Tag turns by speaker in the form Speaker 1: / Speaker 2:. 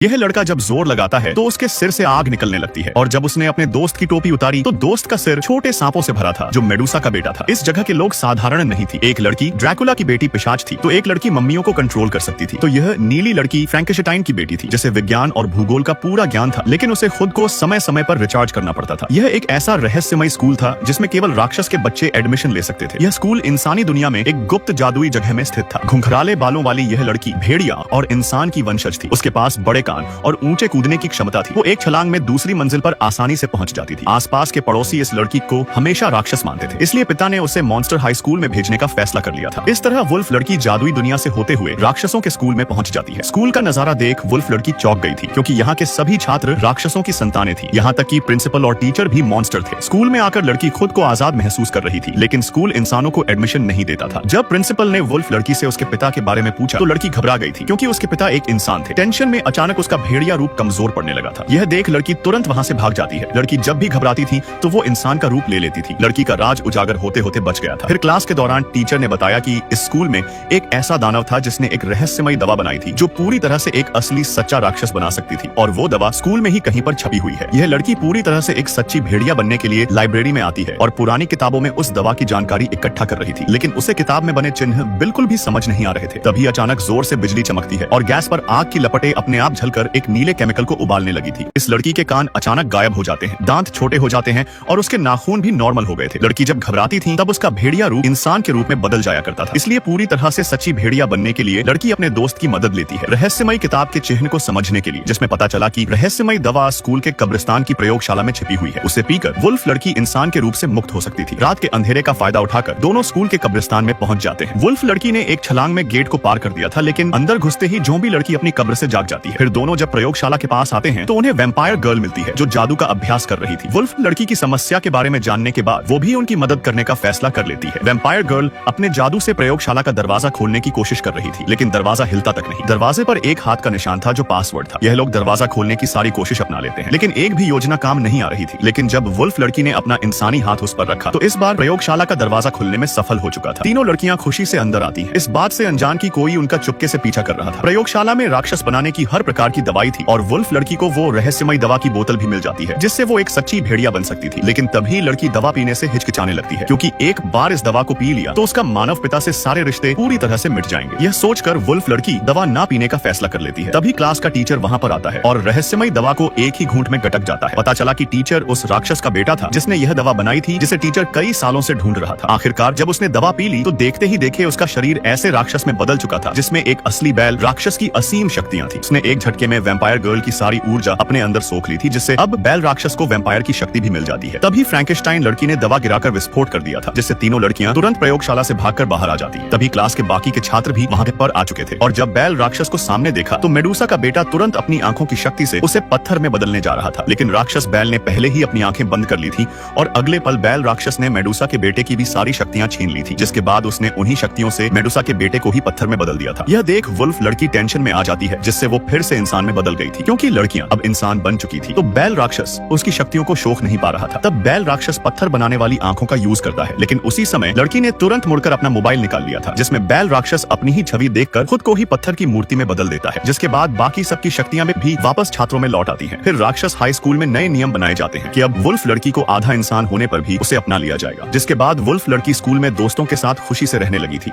Speaker 1: यह लड़का जब जोर लगाता है तो उसके सिर से आग निकलने लगती है और जब उसने अपने दोस्त की टोपी उतारी तो दोस्त का सिर छोटे सांपों से भरा था जो मेडुसा का बेटा था। इस जगह के लोग साधारण नहीं थी। एक लड़की ड्रैकुला की बेटी पिशाच थी तो एक लड़की मम्मियों को कंट्रोल कर सकती थी। तो यह नीली लड़की फ्रैंकेनस्टाइन की बेटी थी जिसे विज्ञान और भूगोल का पूरा ज्ञान था, लेकिन उसे खुद को समय समय पर रिचार्ज करना पड़ता था। यह एक ऐसा रहस्यमय स्कूल था जिसमें केवल राक्षस के बच्चे एडमिशन ले सकते थे। यह स्कूल इंसानी दुनिया में एक गुप्त जादुई जगह में स्थित था। घुंघराले बालों वाली यह लड़की भेड़िया और इंसान की वंशज थी। उसके पास बड़े कान और ऊंचे कूदने की क्षमता थी। वो एक छलांग में दूसरी मंजिल पर आसानी से पहुंच जाती थी। आसपास के पड़ोसी इस लड़की को हमेशा राक्षस मानते थे, इसलिए पिता ने उसे मॉन्स्टर हाई स्कूल में भेजने का फैसला कर लिया था। इस तरह वुल्फ लड़की जादुई दुनिया से होते हुए राक्षसों के स्कूल में पहुंच जाती है। स्कूल का नजारा देख वुल्फ लड़की चौंक गई थी क्योंकि यहाँ के सभी छात्र राक्षसों की संतानें थी। यहाँ तक कि प्रिंसिपल और टीचर भी मॉन्स्टर थे। स्कूल में आकर लड़की खुद को आजाद महसूस कर रही थी, लेकिन स्कूल इंसानों को एडमिशन नहीं देता था। जब प्रिंसिपल ने वुल्फ लड़की से उसके पिता के बारे में पूछा तो लड़की घबरा गई थी क्योंकि उसके पिता एक इंसान थे। टेंशन में अचानक उसका भेड़िया रूप कमजोर पड़ने लगा था। यह देख लड़की तुरंत वहाँ से भाग जाती है। लड़की जब भी घबराती थी तो वो इंसान का रूप ले लेती थी। लड़की का राज उजागर होते होते बच गया था। फिर क्लास के दौरान टीचर ने बताया कि इस स्कूल में एक ऐसा दानव था जिसने एक रहस्यमय दवा बनाई थी जो पूरी तरह से एक असली सच्चा राक्षस बना सकती थी, और वो दवा स्कूल में ही कहीं पर छपी हुई है। यह लड़की पूरी तरह से एक सच्ची भेड़िया बनने के लिए लाइब्रेरी में आती है और पुरानी किताबों में उस दवा की जानकारी इकट्ठा कर रही थी, लेकिन उसे किताब में बने चिन्ह बिल्कुल भी समझ नहीं आ रहे थे। तभी अचानक जोर से बिजली चमकती है और गैस पर आग की लपटें अपने आप झलकर एक नीले केमिकल को उबालने लगी थी। इस लड़की के कान अचानक गायब हो जाते हैं, दांत छोटे हो जाते हैं और उसके नाखून भी नॉर्मल हो गए थे। लड़की जब घबराती थी तब उसका भेड़िया रूप इंसान के रूप में बदल जाया करता था। इसलिए पूरी तरह से सच्ची भेड़िया बनने के लिए लड़की अपने दोस्त की मदद लेती है रहस्यमय किताब के चिन्ह को समझने के लिए, जिसमें पता चला कि रहस्यमय दवा स्कूल के कब्रिस्तान की प्रयोगशाला में छिपी हुई है। उसे पीकर वुल्फ लड़की इंसान के रूप से मुक्त हो सकती थी। रात के अंधेरे का फायदा उठाकर दोनों स्कूल के कब्रिस्तान में पहुंच जाते हैं। वुल्फ लड़की ने एक छलांग में गेट को पार कर दिया था, लेकिन अंदर घुसते ही ज़ॉम्बी लड़की अपनी कब्र से जाग जाती है। फिर दोनों जब प्रयोगशाला के पास आते हैं तो उन्हें वैम्पायर गर्ल मिलती है जो जादू का अभ्यास कर रही थी। वुल्फ लड़की की समस्या के बारे में जानने के बाद वो भी उनकी मदद करने का फैसला कर लेती है। वैम्पायर गर्ल अपने जादू से प्रयोगशाला का दरवाजा खोलने की कोशिश कर रही थी, लेकिन दरवाजा हिलता तक नहीं। दरवाजे पर एक हाथ का निशान था जो पासवर्ड था। यह लोग दरवाजा खोलने की सारी कोशिश अपना लेते हैं, लेकिन एक भी योजना काम नहीं आ रही थी। लेकिन जब वुल्फ लड़की ने अपना इंसानी हाथ उस पर रखा तो इस बार प्रयोगशाला का दरवाजा खुलने में सफल हो चुका था। तीनों लड़कियां खुशी से अंदर आती हैं, इस बात से अनजान की कोई उनका चुपके से पीछा कर रहा था। प्रयोगशाला में राक्षस बनाने की हर प्रकार की दवाई थी और वुल्फ लड़की को वो रहस्यमय दवा की बोतल भी मिल जाती है जिससे वो एक सच्ची भेड़िया बन सकती थी। लेकिन तभी लड़की दवा पीने से हिचकिचाने लगती है क्योंकि एक बार इस दवा को पी लिया तो उसका मानव पिता से सारे रिश्ते पूरी तरह से मिट जाएंगे। यह सोचकर वुल्फ लड़की दवा ना पीने का फैसला कर लेती है। तभी क्लास का टीचर वहाँ पर आता है और रहस्यमय दवा को एक ही घूंट में गटक जाता है। पता चला कि टीचर उस राक्षस का बेटा था जिसने यह दवा बनाई थी, जिसे टीचर कई सालों से ढूंढ रहा था। आखिरकार जब उसने दवा पी ली तो देखते ही देखे उसका शरीर ऐसे राक्षस में बदल चुका था जिसमें एक असली बैल राक्षस की असीम शक्तियां थी। उसने एक झटके में वैम्पायर गर्ल की सारी ऊर्जा अपने अंदर सोख ली थी, जिससे अब बैल राक्षस को वैम्पायर की शक्ति भी मिल जाती है। तभी फ्रैंकेनस्टाइन लड़की ने दवा गिराकर विस्फोट कर दिया था, जिससे तीनों लड़कियां तुरंत प्रयोगशाला से भागकर बाहर आ जाती। तभी क्लास के बाकी के छात्र भी वहां पर आ चुके थे और जब बैल राक्षस को सामने देखा तो मेडुसा का बेटा तुरंत अपनी आंखों की शक्ति से उसे पत्थर में बदलने जा रहा था। लेकिन राक्षस बैल ने पहले ही अपनी आंखें बंद कर ली थी और अगले पल बैल राक्षस ने मेडुसा के बेटे की भी सारी शक्तियां छीन ली थी, जिसके बाद उसने उन्हीं शक्तियों से मेडुसा के बेटे को ही पत्थर में बदल दिया था। यह देख वुल्फ लड़की टेंशन में आ जाती है, जिससे वो फिर से इंसान में बदल गई थी। क्योंकि लड़कियां अब इंसान बन चुकी थी तो बैल राक्षस उसकी शक्तियों को सोख नहीं पा रहा था। तब बैल राक्षस पत्थर बनाने वाली आंखों का यूज करता है, लेकिन उसी समय लड़की ने तुरंत मुड़कर अपना मोबाइल निकाल लिया था, जिसमें बैल राक्षस अपनी ही छवि देखकर खुद को ही पत्थर की मूर्ति में बदल देता है। जिसके बाद बाकी सबकी शक्तियां भी वापस छात्रों में लौट आती हैं। फिर राक्षस हाई स्कूल में नए नियम बनाए जाते हैं कि अब वुल्फ लड़की को आधा इंसान होने पर भी उसे अपना लिया जाएगा, जिसके बाद वुल्फ लड़की स्कूल में दोस्तों के साथ खुशी से रहने लगी थी।